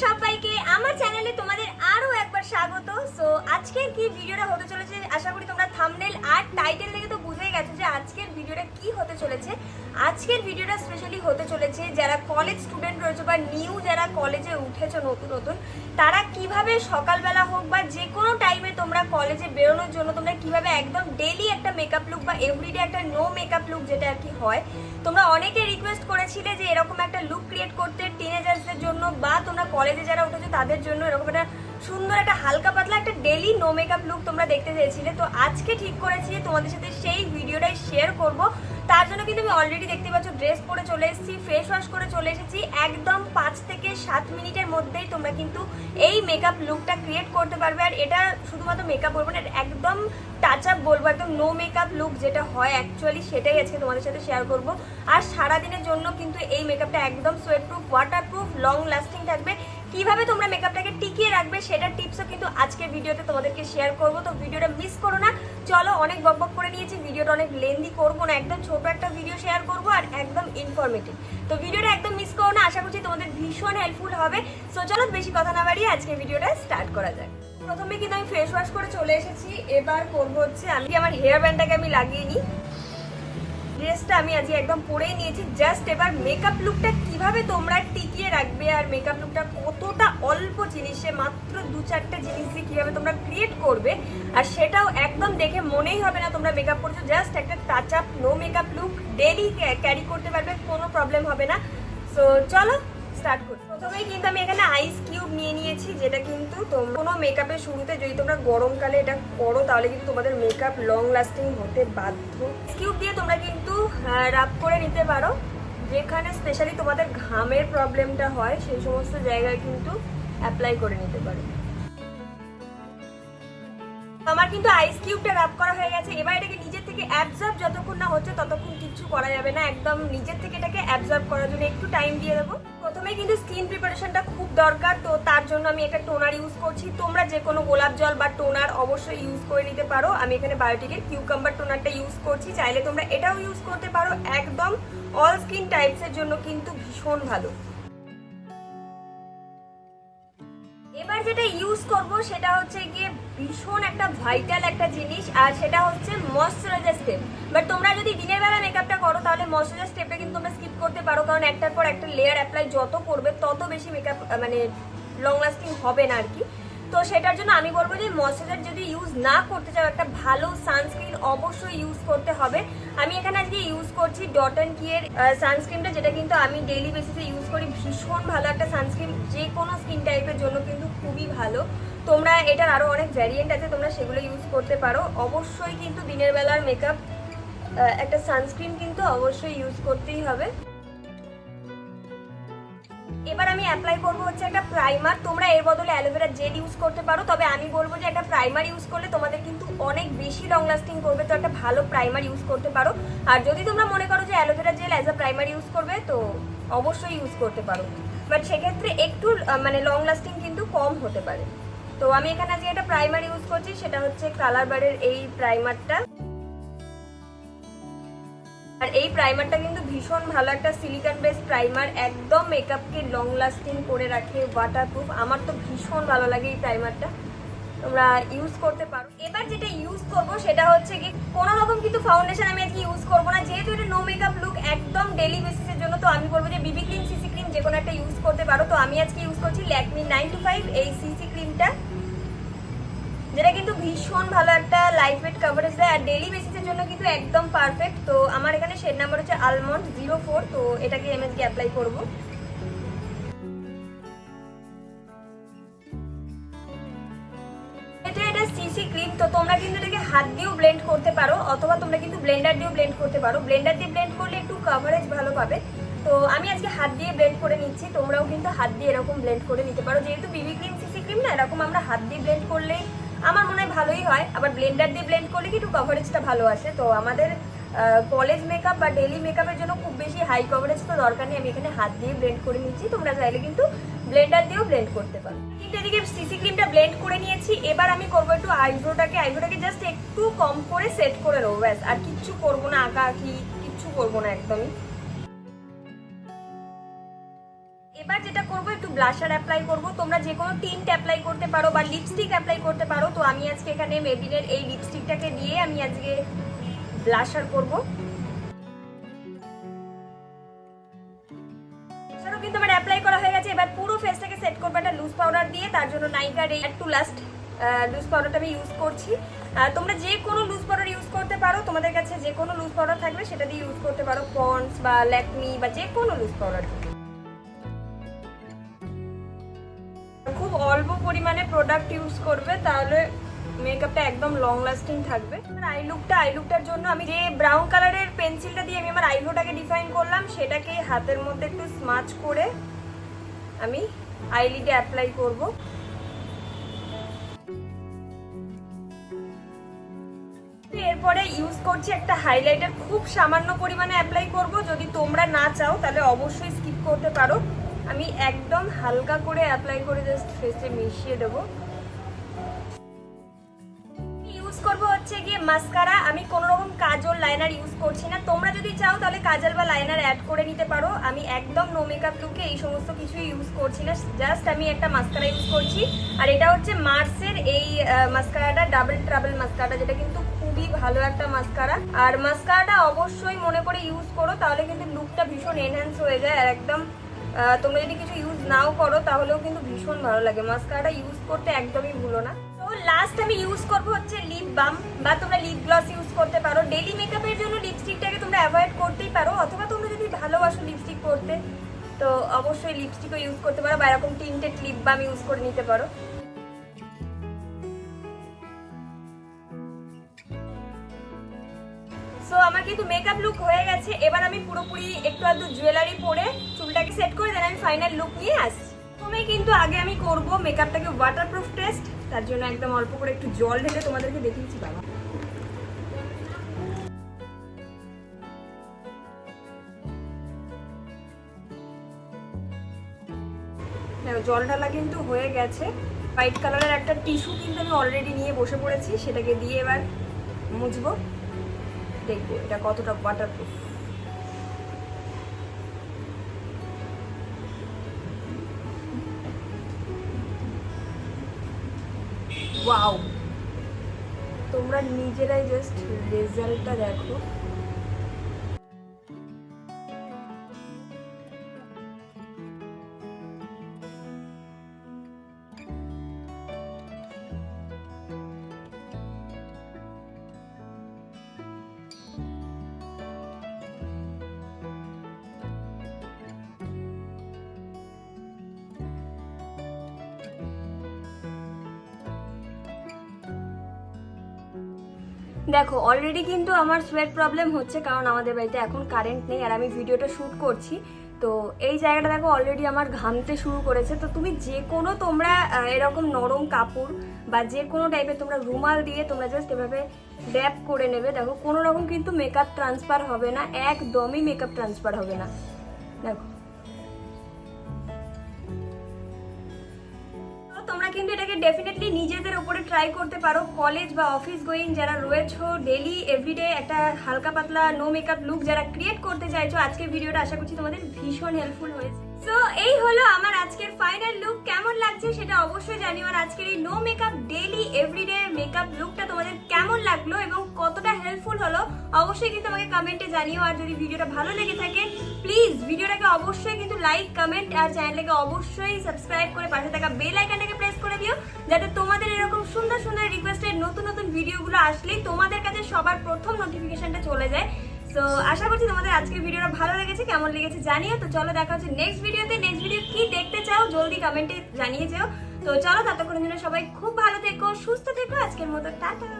সবাইকে আমার চ্যানেলে তোমাদের আরো একবার স্বাগত। সো আজকের কি ভিডিওটা হতে চলেছে আশা করি তোমরা থাম্বনেল আর টাইটেল দেখে তো বুঝেই গেছো যে আজকের ভিডিওটা কি হতে চলেছে। আজকের ভিডিওটা স্পেশালি হতে চলেছে যারা কলেজ স্টুডেন্ট রয়েছে বা নিউ যারা কলেজে উঠেছো নতুন নতুন, তারা কিভাবে সকালবেলা হোক বা যে কোনো টাইমে তোমরা কলেজে বেরোনোর জন্য তোমরা কিভাবে একদম ডেইলি একটা মেকআপ লুক বা এভরিডে একটা নো মেকআপ লুক যেটা আর কি হয়, তোমরা অনেকে রিকোয়েস্ট করেছিলে যে এরকম একটা লুক ক্রিয়েট করতে টিনেজার্সদের জন্য বা তোমরা কলেজে যারা উঠেছো তাদের জন্য এরকম একটা সুন্দর একটা হালকা পাতলা একটা ডেইলি নো মেকআপ লুক তোমরা দেখতে চেয়েছিলে। তো আজকে ঠিক করেছি তোমাদের সাথে সেই ভিডিওটাই শেয়ার করব। তার জন্য কিন্তু আমি অলরেডি দেখতে পাচ্ছ ড্রেস পরে চলে এসেছি, ফেস ওয়াশ করে চলে এসেছি। একদম 5 থেকে 7 মিনিটের মধ্যেই তোমরা কিন্তু এই মেকআপ লুকটা ক্রিয়েট করতে পারবে। আর এটা শুধুমাত্র মেকআপ বলবো না, একদম টাচ আপ বলবো, একদম নো মেকআপ লুক যেটা হয় অ্যাকচুয়ালি সেটাই আজকে তোমাদের সাথে শেয়ার করব। আর সারাদিনের জন্য কিন্তু এই মেকআপটা একদম sweat proof, water proof, long lasting থাকবে। কিভাবে তোমরা মেকআপটাকে টিকিয়ে রাখবে সেটার টিপসও কিন্তু আজকের ভিডিওতে তোমাদেরকে শেয়ার করব। তো ভিডিওটা মিস করো না। চলো, অনেক বকবক করে নিয়েছি, ভিডিওটা অনেক লেন্দি করবো না, একদম ছোট একটা ভিডিও শেয়ার করব আর একদম ইনফরমেটিভ। তো ভিডিওটা একদম মিস করো না, আশা করছি তোমাদের ভীষণ হেল্পফুল হবে। সো চলো বেশি কথা না বাড়িয়ে আজকে ভিডিওটা স্টার্ট করা যাক। প্রথমে কিন্তু আমি ফেস ওয়াশ করে চলে এসেছি। এবার করবো হচ্ছে আমি আমার হেয়ার ব্যান্ডটাকে আমি লাগিয়ে নিই। ড্রেসটা আমি আজকে একদম পরেই নিয়েছি। জাস্ট এবার মেকআপ লুকটা কিভাবে তোমরা টিকিয়ে রাখবে আর মেকআপ লুকটা কতটা অল্প জিনিসে মাত্র 2-4টে জিনিস দিয়ে কিভাবে তোমরা ক্রিয়েট করবে, আর সেটাও একদম দেখে মনেই হবে না তোমরা মেকআপ করছো। জাস্ট একটা touch up no makeup look daily carry করতে পারবে, কোনো প্রবলেম হবে না। সো চলো স্টার্ট করি। প্রথমেই কিন্তু আমি এখানে আইস কিউব নিয়ে নিয়েছি, যেটা কিন্তু কোনো মেকআপের শুরুতে যদি তোমরা গরমকালে এটা করো তাহলে কিন্তু তোমাদের মেকআপ লং লাস্টিং হতে বাধ্য। কিউব দিয়ে তোমরা কিন্তু রাব করে নিতে পারো, যেখানে স্পেশালি তোমাদের ঘামের প্রবলেমটা হয় সেই সমস্ত জায়গায় কিন্তু অ্যাপ্লাই করে নিতে পারো। আমার কিন্তু আইস কিউবটা রাব করা হয়ে গেছে। এবার এটাকে নিজের থেকে অ্যাবজর্ব যতক্ষণ না হচ্ছে ততক্ষণ কিচ্ছু করা যাবে না, একদম নিজের থেকে এটাকে অ্যাবজর্ব করার জন্য একটু টাইম দিয়ে দেবো। প্রথমে কিন্তু স্কিন প্রিপারেশনটা খুব দরকার, তো তার জন্য আমি একটা টোনার ইউজ করছি। তোমরা যে কোনো গোলাপ জল বা টোনার অবশ্যই ইউজ করে নিতে পারো। আমি এখানে বায়োটিকের কিউকাম্বার টোনারটা ইউজ করছি, চাইলে তোমরা এটাও ইউজ করতে পারো। একদম অল স্কিন টাইপসের জন্য কিন্তু ভীষণ ভালো। এবার যেটা ইউজ করব সেটা হচ্ছে গিয়ে ভীষণ একটা ভাইটাল একটা জিনিস, আর সেটা হচ্ছে ময়শ্চারাইজার স্টেপ। বাট তোমরা যদি দিনের বেলা মেকআপটা করো তাহলে ময়শ্চারাইজার স্টেপটা কিন্তু তোমরা স্কিপ করতে পারো, কারণ একটার পর একটা লেয়ার অ্যাপ্লাই যত করবে তত বেশি মেকআপ মানে লং লাস্টিং হবে না আর কি। তো সেটার জন্য আমি বলবো যে ময়শ্চারাইজার যদি ইউজ না করতে চাও একটা ভালো সানস্ক্রিন অবশ্যই ইউজ করতে হবে। আমি এখানে আজকে ইউজ করছি ডট অ্যান্ড কিয়ের সানস্ক্রিনটা, যেটা কিন্তু আমি ডেইলি বেসিসে ইউজ করি। ভীষণ ভালো একটা সানস্ক্রিন, যে কোনো স্কিন টাইপের জন্য কিন্তু খুবই ভালো। তোমরা এটার আরও অনেক ভ্যারিয়েন্ট আছে, তোমরা সেগুলো ইউজ করতে পারো। অবশ্যই কিন্তু দিনের বেলার মেকআপ একটা সানস্ক্রিন কিন্তু অবশ্যই ইউজ করতেই হবে। এবার আমি অ্যাপ্লাই করবো হচ্ছে একটা প্রাইমার। তোমরা এর বদলে অ্যালোভেরা জেল ইউজ করতে পারো, তবে আমি বলবো যে একটা প্রাইমার ইউজ করলে তোমাদের কিন্তু অনেক বেশি লং লাস্টিং করবে, তো একটা ভালো প্রাইমার ইউজ করতে পারো। আর যদি তোমরা মনে করো যে aloe vera gel as a primer use করবে তো অবশ্যই ইউজ করতে পারো, বাট সেক্ষেত্রে একটু মানে লং লাস্টিং কিন্তু কম হতে পারে। তো আমি এখানে যে একটা প্রাইমার ইউজ করছি সেটা হচ্ছে কালার বারের এই প্রাইমারটা। আর এই প্রাইমারটা কিন্তু ভীষণ ভালো একটা সিলিকন বেস প্রাইমার, একদম মেকআপকে লং লাস্টিং করে রাখে, ওয়াটারপ্রুফ। আমার তো ভীষণ ভালো লাগে এই প্রাইমারটা, তোমরা ইউজ করতে পারো। এবার যেটা ইউজ করবো সেটা হচ্ছে কি কোনো রকম কিন্তু ফাউন্ডেশন আমি আজকে ইউজ করবো না, যেহেতু এটা নো মেকআপ লুক একদম ডেইলি বেসিসের জন্য। তো আমি বলবো যে বিবি ক্রিম, সিসি ক্রিম যে কোনো একটা ইউজ করতে পারো। তো আমি আজকে ইউজ করছি ল্যাকমি 925 এই সিসি ক্রিমটা, যেটা কিন্তু ভীষণ ভালো একটা লাইট ওয়েট কভারেজ দেয় আর ডেইলি বেসিসের জন্য কিন্তু একদম পারফেক্ট। তো আমার এখানে শেড নাম্বার হচ্ছে আলমন্ড 04। তো এটাকে এমএসকে অ্যাপ্লাই করব। এটা সিসি ক্রিম, তো তোমরা কিন্তু এটাকে হাত দিয়েও ব্লেন্ড করতে পারো অথবা তোমরা কিন্তু ব্লেন্ডার দিয়েও ব্লেন্ড করতে পারো। ব্লেন্ডার দিয়ে ব্লেন্ড করলে একটু কভারেজ ভালো পাবে। তো আমি আজকে হাত দিয়ে ব্লেন্ড করে নিচ্ছি, তোমরাও কিন্তু হাত দিয়ে এরকম ব্লেন্ড করে নিতে পারো। যেহেতু বিবি ক্রিম সিসি ক্রিম না, এরকম আমরা হাত দিয়ে ব্লেন্ড করলে আমার মনে হয় ভালোই হয়। আবার ব্লেন্ডার দিয়ে ব্লেন্ড করলে কি একটু কভারেজটা ভালো আসে। তো আমাদের কলেজ মেকআপ বা ডেইলি মেকআপের জন্য খুব বেশি হাই কভারেজ তো দরকার নেই, আমি এখানে হাত দিয়ে ব্লেন্ড করে নিচ্ছি। তোমরা চাইলে কিন্তু ব্লেন্ডার দিয়েও ব্লেন্ড করতে পারো। কিন্তু এদিকে সিসি ক্রিমটা ব্লেন্ড করে নিয়েছি। এবার আমি করবো একটু আইব্রোটাকে জাস্ট একটু কম করে সেট করে নেবো, ব্যাস। আর কিচ্ছু করবো না, আঁকা আঁকি কিচ্ছু করবো না একদমই। এবার যেটা করব, একটু ব্লাশার অ্যাপ্লাই করব। তোমরা যে কোনো টিন্ট অ্যাপ্লাই করতে পারো বা লিপস্টিক অ্যাপ্লাই করতে পারো। তো আমি আজকে এখানে মেবিনের এই লিপস্টিকটাকে দিয়ে আমি আজকে ব্লাশার করব। কিন্তু আমার অ্যাপ্লাই করা হয়ে গেছে। এবার পুরো ফেসটাকে সেট করবো একটা লুজ পাউডার দিয়ে। তার জন্য নাইকার এই টু লাস্ট লুজ পাউডারটা আমি ইউজ করছি। তোমরা যে কোনো লুজ পাউডার ইউজ করতে পারো, তোমাদের কাছে যে কোনো লুজ পাউডার থাকবে সেটা দিয়ে ইউজ করতে পারো, পন্ডস বা ল্যাকমি বা যে কোনো লুজ পাউডার। খুব অল্প পরিমাণে প্রোডাক্ট ইউজ করবে, তাহলে মেকআপটা একদম লং লাস্টিং থাকবে। আই লুকটার জন্য আমি যে ব্রাউন কালারের পেন্সিলটা দিয়ে আমি আমার আইব্রোটাকে ডিফাইন করলাম, সেটাকে হাতের মধ্যে একটু স্মাচ করে আমি আইলিডে অ্যাপ্লাই করব। এরপরে ইউজ করছি একটা হাইলাইটার, খুব সামান্য পরিমাণে অ্যাপ্লাই করব। যদি তোমরা না চাও তাহলে অবশ্যই স্কিপ করতে পারো। আমি একদম হালকা করে অ্যাপ্লাই করে জাস্ট ফেসে মিশিয়ে দেবো। ইউজ করব হচ্ছে গিয়ে মাস্কারা। আমি কোনো রকম কাজল লাইনার ইউজ করছি না। তোমরা যদি চাও তাহলে কাজল বা লাইনার অ্যাড করে নিতে পারো। আমি একদম নো মেকআপ লুকে এই সমস্ত কিছুই ইউজ করছি না, জাস্ট আমি একটা মাস্কারা ইউজ করছি। আর এটা হচ্ছে মার্সের এই মাস্কারাটা, ডাবল ট্রাবল মাস্কারাটা, যেটা কিন্তু খুবই ভালো একটা মাস্কারা। আর মাস্কারাটা অবশ্যই মনে করে ইউজ করো, তাহলে কিন্তু লুকটা ভীষণ এনহ্যান্স হয়ে যায়। আর একদম তোমরা যদি কিছু ইউজ নাও করো তাহলেও কিন্তু ভীষণ ভালো লাগে। মাস্কারাটা ইউজ করতে একদমই ভুলো না। তো লাস্ট আমি ইউজ করব হচ্ছে লিপ বাম, বা তোমরা লিপ গ্লস ইউজ করতে পারো। ডেইলি মেকআপের জন্য লিপস্টিকটাকে তোমরা অ্যাভয়েড করতেই পারো, অথবা তোমরা যদি ভালোবাসো লিপস্টিক পরতে তো অবশ্যই লিপস্টিকও ইউজ করতে পারো, বা এরকম টিন্টেড লিপ বাম ইউজ করে নিতে পারো। সো আমার কিন্তু মেকআপ লুক হয়ে গেছে। এবার আমি পুরোপুরি একটু আধটু জুয়েলারি পরে চুলটাকে সেট করে দেন আমি ফাইনাল লুক নিয়ে আসছি। প্রথমে কিন্তু আগে আমি করব মেকআপটাকে ওয়াটারপ্রুফ টেস্ট। তার জন্য একদম অল্প করে একটু জল ঢেলে তোমাদেরকে দেখিয়েছি। বাবা জল ঢালা কিন্তু হয়ে গেছে। হোয়াইট কালারের একটা টিস্যু কিন্তু আমি অলরেডি নিয়ে বসে পড়েছি, সেটাকে দিয়ে এবার মুছবো, দেখবো এটা কতটা ওয়াটারপ্রুফ। ওয়াও, তোমরা নিজেরাই জাস্ট রেজাল্টটা দেখো। দেখো অলরেডি কিন্তু আমার সোয়েট প্রবলেম হচ্ছে, কারণ আমাদের বাড়িতে এখন কারেন্ট নেই আর আমি ভিডিওটা শ্যুট করছি। তো এই জায়গাটা দেখো অলরেডি আমার ঘামতে শুরু করেছে। তো তুমি যে কোনো তোমরা এরকম নরম কাপড় বা যে কোনো টাইপের তোমরা রুমাল দিয়ে তোমরা জাস্ট এভাবে ড্যাপ করে নেবে। দেখো কোনো রকম কিন্তু মেকআপ ট্রান্সফার হবে না, একদমই মেকআপ ট্রান্সফার হবে না। দেখো তোমরা কিন্তু এটাকে ডেফিনেটলি নিজেদের উপরে ট্রাই করতে পারো। কলেজ বা অফিস গোয়িং যারা রয়েছো, ডেলি এভরিডে একটা হালকা পাতলা নো মেকআপ লুক যারা ক্রিয়েট করতে চাইছো, আজকের ভিডিওটা আশা করছি তোমাদের ভীষণ হেল্পফুল হয়েছে। সো এই হলো আমার আজকের ফাইনাল লুক। কেমন লাগছে সেটা অবশ্যই জানিও। আর আজকের এই no makeup daily everyday makeup লুকটা তোমাদের কেমন লাগলো এবং কতটা হেল্পফুল হলো অবশ্যই কিন্তু আমাকে কমেন্টে জানিও। আর যদি ভিডিওটা ভালো লেগে থাকে প্লিজ ভিডিওটাকে অবশ্যই কিন্তু লাইক, কমেন্ট আর চ্যানেলটাকে অবশ্যই সাবস্ক্রাইব করে পাশে থাকা বেল আইকনটাকে প্রেস করে দিও, যাতে তোমাদের এরকম সুন্দর সুন্দর রিকোয়েস্টেড নতুন নতুন ভিডিওগুলো আসলেই তোমাদের কাছে সবার প্রথম নোটিফিকেশনটা চলে যায়। সো আশা করছি তোমাদের আজকের ভিডিওটা ভালো লেগেছে, কেমন লেগেছে জানিও। তো চলো দেখা হচ্ছে নেক্সট ভিডিওতে। নেক্সট ভিডিও কি দেখতে চাও জলদি কমেন্টে জানিয়ে যেও। তো চলো ততক্ষণের জন্য সবাই খুব ভালো থেকো, সুস্থ থেকো। আজকের মতো টাটা।